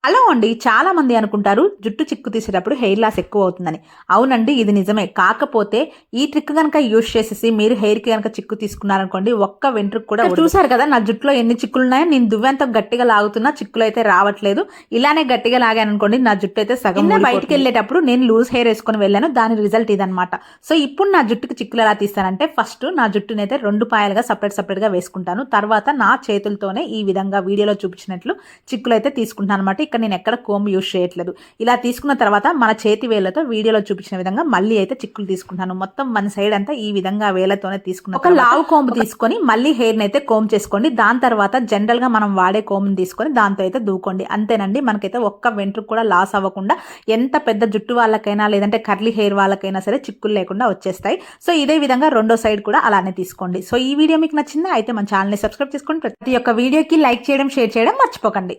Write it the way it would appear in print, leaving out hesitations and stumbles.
Hello అండి. చాలా మంది అనుకుంటారు జుట్టు చిక్కు తీసేటప్పుడు హెయిర్ లాస్ ఎక్కువ అవుతుందని. అవునండి, ఇది నిజమే. కాకపోతే ఈ ట్రిక్ గనక యూజ్ చేసేసి మీరు హెయిర్‌కి గనక చిక్కు తీసుకున్నారనుకోండి, ఒక్క వెంట్రుక కూడా ఊడదు. చూసారు కదా నా జుట్టులో ఎన్ని చిక్కులున్నాయో. నేను దువ్వెంత గట్టిగా లాగుతున్నా చిక్కులైతే రావట్లేదు. ఇలానే గట్టిగా లాగాననుకోండి నా జుట్టు అయితే సగం ఊడిపోతుంది. బయటికెళ్ళేటప్పుడు నేను లూజ్ హెయిర్ ఏసుకొని వెళ్ళాను. దాని రిజల్ట్ ఇదనమాట. సో ఇప్పుడు నా జుట్టుకి చిక్కులు ఎలా తీస్తానంటే, ఫస్ట్ నా జుట్టునైతే 2 పాయలుగా సెపరేట్‌గా వేసుకుంటాను. తర్వాత నా చేతులతోనే ఈ విధంగా వీడియోలో చూపించినట్లు చిక్కులైతే తీసుకుంటున్నాను అనమాట. ఇక్కడ నేను ఎక్కడ కోంబ్ యూజ్ చేయట్లేదు. ఇలా తీసుకున్న తర్వాత మన చేతి వేళ్ళతో వీడియోలో చూపించిన విధంగా మళ్ళీ అయితే చిక్కులు తీసుకుంటాను. మొత్తం వన్ సైడ్ అంతా ఈ విధంగా వేళ్ళతోనే తీసుకున్న ఒక లావు కోంబ్ తీసుకొని మళ్ళీ హెయిర్ని అయితే కోంబ్ చేసుకోండి. దాని తర్వాత జనరల్ గా మనం వాడే కోంబ్ తీసుకొని దాంతో అయితే దూకోండి. అంతేనండి, మనకైతే ఒక్క వెంట్రుక కూడా లాస్ అవ్వకుండా ఎంత పెద్ద జుట్టు వాళ్ళకైనా లేదంటే కర్లీ హెయిర్ వాళ్ళకైనా సరే చిక్కులు లేకుండా వచ్చేస్తాయి. సో ఇదే విధంగా రెండో సైడ్ కూడా అలానే తీసుకోండి. సో ఈ వీడియో మీకు నచ్చిందా? అయితే మన ఛానల్ని సబ్స్క్రైబ్ చేసుకోండి. ప్రతి ఒక్క వీడియోకి లైక్ చేయడం, షేర్ చేయడం మర్చిపోకండి.